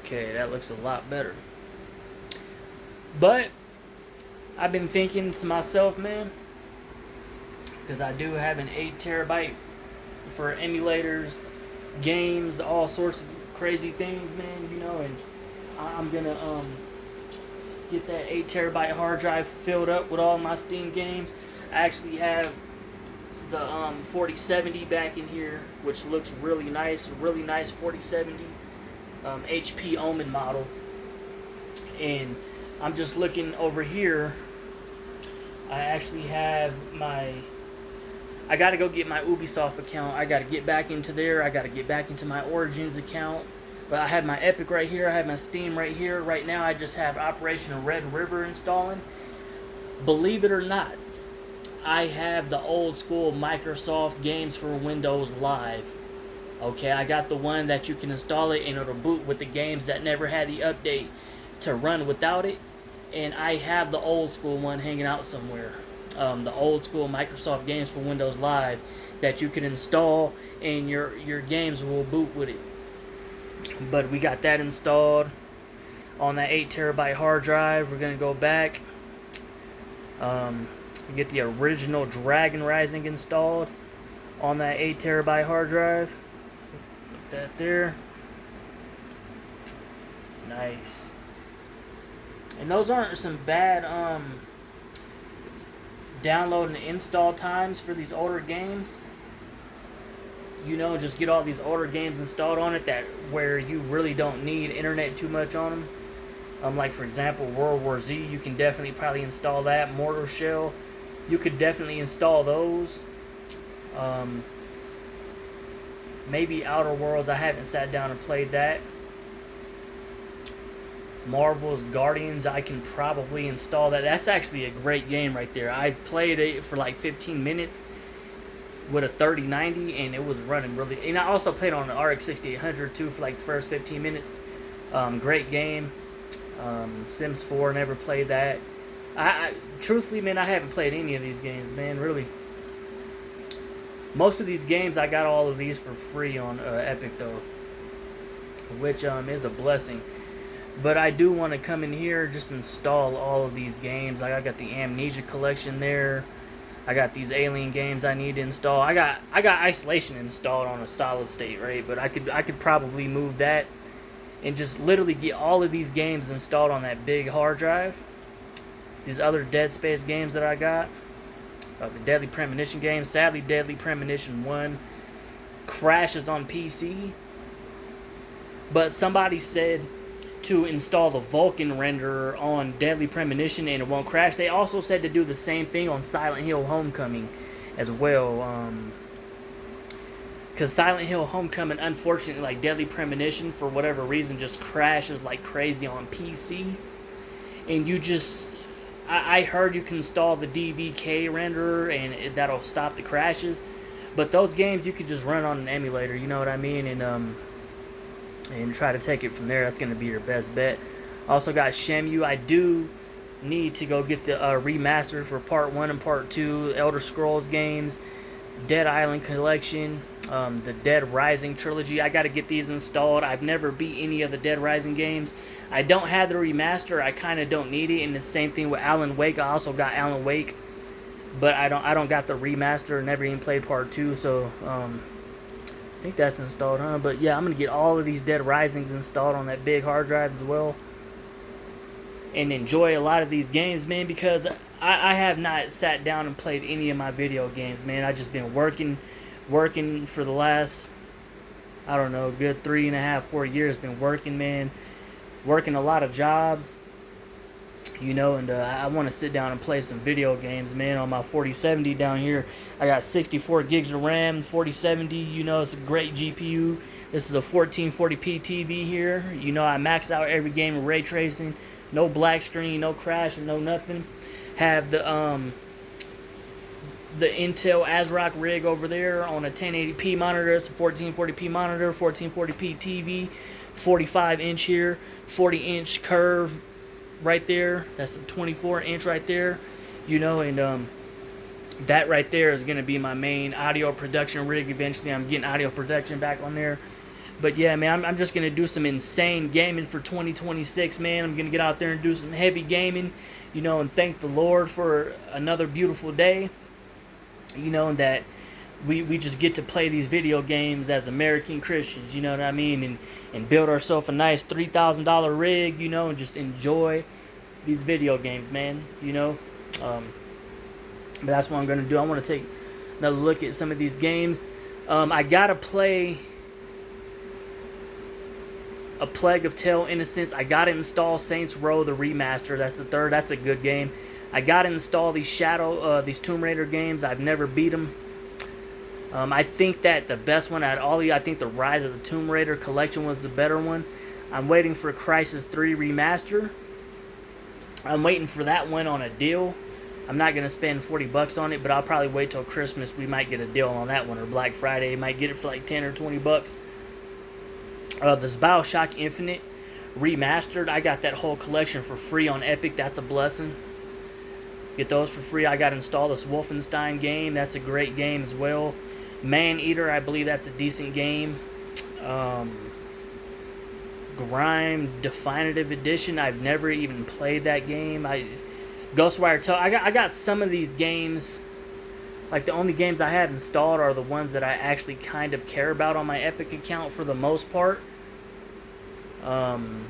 Okay, that looks a lot better. But I've been thinking to myself, man, because I do have an 8 terabyte for emulators, games, all sorts of crazy things, man. And I'm gonna get that 8 terabyte hard drive filled up with all my Steam games. I actually have the 4070 back in here, which looks really nice 4070 HP OMEN model. And I'm just looking over here. I actually have I gotta go get my Ubisoft account. I gotta get back into there. I gotta get back into my Origins account. But I have my Epic right here. I have my Steam right here. Right now I just have Operation Red River installing. Believe it or not, I have the old school Microsoft Games for Windows Live. Okay, I got the one that you can install it and it'll boot with the games that never had the update to run without it. And I have the old school one hanging out somewhere. The old school Microsoft Games for Windows Live that you can install and your games will boot with it. But we got that installed on that 8 terabyte hard drive. We're gonna go back, get the original Dragon Rising installed on that 8 terabyte hard drive. Put that there. Nice. And those aren't some bad download and install times for these older games. Just get all these older games installed on it where you really don't need internet too much on them. Like for example, World War Z, you can definitely probably install that. Mortal Shell, you could definitely install those. Maybe Outer Worlds, I haven't sat down and played that. Marvel's Guardians, I can probably install that. That's actually a great game right there. I played it for like 15 minutes with a 3090 and it was running really. And I also played on the RX 6800 too for like the first 15 minutes. Great game. Sims 4, never played that. I truthfully, man, I haven't played any of these games, man, really. Most of these games, I got all of these for free on Epic though, which is a blessing. But I do want to come in here, just install all of these games. Like I got the Amnesia collection there. I got these Alien games I need to install. I got Isolation installed on a solid state, right? But I could probably move that and just literally get all of these games installed on that big hard drive. These other Dead Space games that I got. The Deadly Premonition game. Sadly, Deadly Premonition 1 crashes on PC. But somebody said to install the Vulkan renderer on Deadly Premonition and it won't crash. They also said to do the same thing on Silent Hill Homecoming as well. Because Silent Hill Homecoming, unfortunately, like Deadly Premonition, for whatever reason, just crashes like crazy on PC. And you just... I heard you can install the DVK renderer and that'll stop the crashes. But those games you could just run on an emulator, you know what I mean? And try to take it from there. That's going to be your best bet. Also got Shenmue. I do need to go get the remaster for Part 1 and Part 2, Elder Scrolls games, Dead Island Collection, the Dead Rising trilogy. I got to get these installed. I've never beat any of the Dead Rising games. I don't have the remaster. I kind of don't need it. And the same thing with Alan Wake. I also got Alan Wake, but I don't got the remaster. Never even played Part 2, so I think that's installed, huh? But yeah, I'm going to get all of these Dead Risings installed on that big hard drive as well. And enjoy a lot of these games, man, because I have not sat down and played any of my video games, man. I've just been working for the last, I don't know, good 3.5, 4 years. Been working, man. Working a lot of jobs. And I want to sit down and play some video games, man. On my 4070 down here, I got 64 gigs of RAM, 4070, it's a great GPU. This is a 1440p TV here. I max out every game with ray tracing, no black screen, no crash, no nothing. Have the Intel ASROCK rig over there on a 1080p monitor. It's a 1440p monitor, 1440p TV, 45-inch here, 40-inch curve right there. That's a 24-inch right there, and that right there is going to be my main audio production rig. Eventually I'm getting audio production back on there. But yeah, man, I'm just going to do some insane gaming for 2026, man. I'm going to get out there and do some heavy gaming, you know, and thank the Lord for another beautiful day, you know, and that we just get to play these video games as American Christians, you know what I mean? And build ourselves a nice $3,000 rig, you know, and just enjoy these video games, man, you know. But that's what I'm going to do. I want to take another look at some of these games. I got to play A Plague of Tale Innocence. I got to install Saints Row, the remaster. That's the third. That's a good game. I got to install these these Tomb Raider games. I've never beat them. I think that the best one out of all of you, I think the Rise of the Tomb Raider collection was the better one. I'm waiting for Crysis 3 Remaster. I'm waiting for that one on a deal. I'm not going to spend 40 bucks on it, but I'll probably wait till Christmas. We might get a deal on that one, or Black Friday. Might get it for like 10 or 20 bucks. This BioShock Infinite Remastered, I got that whole collection for free on Epic. That's a blessing. Get those for free. I got to install this Wolfenstein game. That's a great game as well. Man-Eater, I believe that's a decent game. Grime Definitive Edition, I've never even played that game. Ghostwire Tokyo, I got some of these games. Like, the only games I have installed are the ones that I actually kind of care about on my Epic account for the most part. And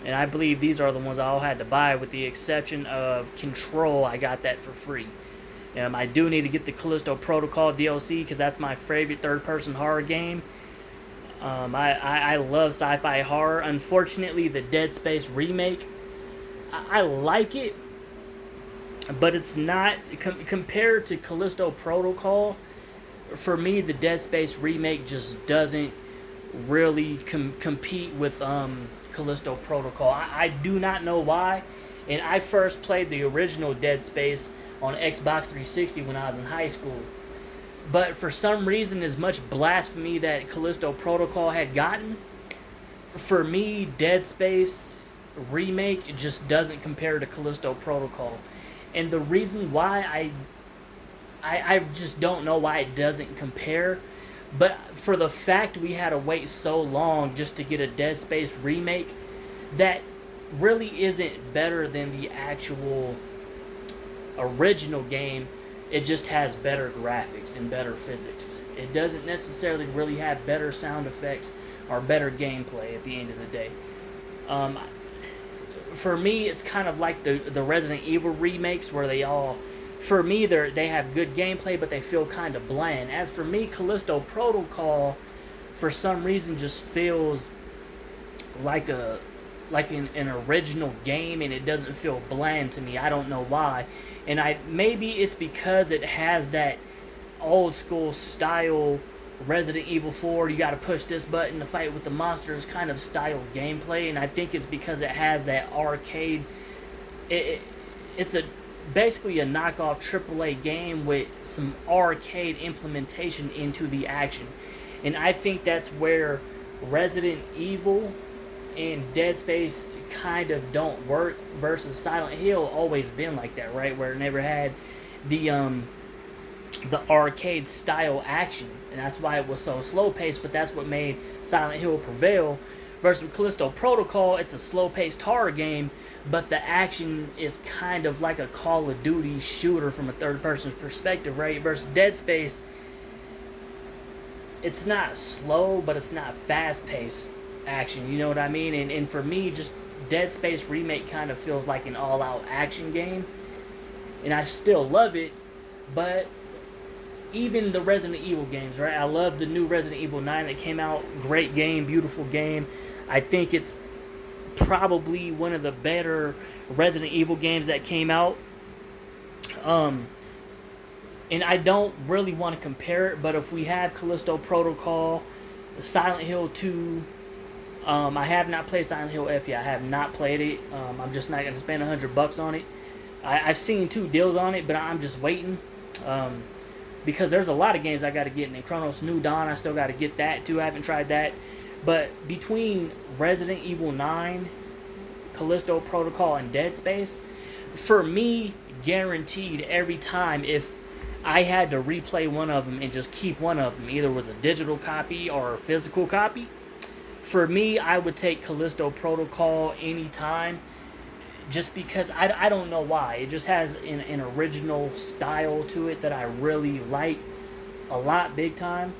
I believe these are the ones I all had to buy, with the exception of Control. I got that for free. I do need to get the Callisto Protocol DLC, because that's my favorite third-person horror game. I love sci-fi horror. Unfortunately, the Dead Space remake, I like it, but it's not, compared to Callisto Protocol, for me, the Dead Space remake just doesn't really compete with Callisto Protocol. I do not know why. And I first played the original Dead Space on Xbox 360 when I was in high school. But for some reason, as much blasphemy that Callisto Protocol had gotten, for me, Dead Space remake just doesn't compare to Callisto Protocol. And the reason why I just don't know why it doesn't compare, but for the fact we had to wait so long just to get a Dead Space remake, that really isn't better than the actual original game. It just has better graphics and better physics. It doesn't necessarily really have better sound effects or better gameplay at the end of the day. For me, it's kind of like the Resident Evil remakes, where for me, they have good gameplay, but they feel kind of bland. As for me, Callisto Protocol, for some reason, just feels like an original game, and it doesn't feel bland to me. I don't know why. And maybe it's because it has that old school style Resident Evil 4, you gotta push this button to fight with the monsters kind of style gameplay, and I think it's because it has that arcade. It's basically a knockoff AAA game with some arcade implementation into the action. And I think that's where Resident Evil and Dead Space kind of don't work, versus Silent Hill always been like that, right? Where it never had the arcade style action, and that's why it was so slow paced, but that's what made Silent Hill prevail. Versus Callisto Protocol, it's a slow paced horror game, but the action is kind of like a Call of Duty shooter from a third person's perspective, right? Versus Dead Space, it's not slow, but it's not fast paced action, you know what I mean? And for me, just Dead Space remake kind of feels like an all out action game, and I still love it. But even the Resident Evil games, right? I love the new Resident Evil 9 that came out. Great game, beautiful game. I think it's probably one of the better Resident Evil games that came out. And I don't really want to compare it, but if we have Callisto Protocol, Silent Hill 2, I have not played Silent Hill F yet. I have not played it. I'm just not going to spend $100 on it. I've seen 2 deals on it, but I'm just waiting. Because there's a lot of games I got to get in. Chronos New Dawn, I still got to get that too. I haven't tried that. But between Resident Evil 9, Callisto Protocol, and Dead Space, for me, guaranteed every time, if I had to replay one of them and just keep one of them, either with a digital copy or a physical copy, For me, I would take Callisto Protocol anytime, just because I don't know why. It just has an original style to it that I really like a lot, big time.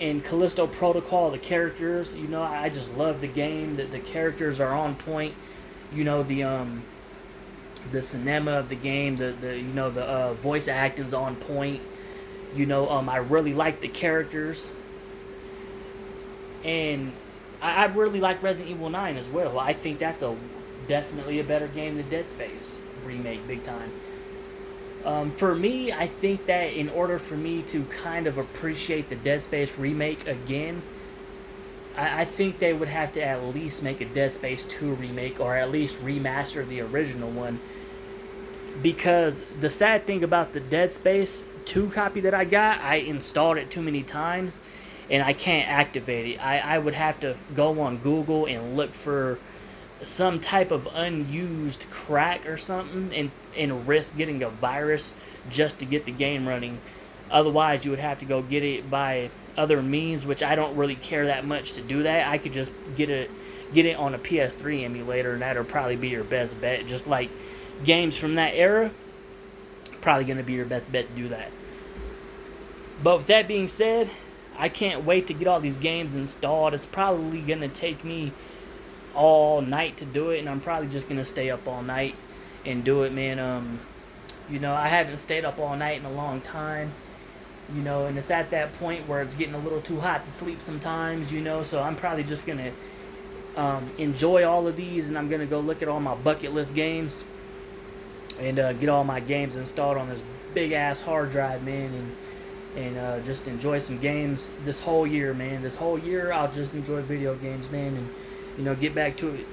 In Callisto Protocol, the characters, you know, I just love the game. The characters are on point. You know, the cinema of the game, the you know, the voice acting's on point. You know, I really like the characters, and I really like Resident Evil 9 as well. I think that's definitely a better game than Dead Space remake, big time. For me, I think that in order for me to kind of appreciate the Dead Space remake again, I think they would have to at least make a Dead Space 2 remake, or at least remaster the original one. Because the sad thing about the Dead Space 2 copy that I got, I installed it too many times and I can't activate it. I would have to go on Google and look for some type of unused crack or something, and risk getting a virus just to get the game running. Otherwise, you would have to go get it by other means, which I don't really care that much to do that. I could just get it on a PS3 emulator, and that'll probably be your best bet. Just like games from that era, probably going to be your best bet to do that. But with that being said, I can't wait to get all these games installed. It's probably going to take me all night to do it, and I'm probably just going to stay up all night and do it, man. You know, I haven't stayed up all night in a long time, you know, and it's at that point where it's getting a little too hot to sleep sometimes, you know, so I'm probably just going to enjoy all of these, and I'm going to go look at all my bucket list games and get all my games installed on this big ass hard drive, man, and just enjoy some games this whole year, man. This whole year I'll just enjoy video games, man, and you know, get back to it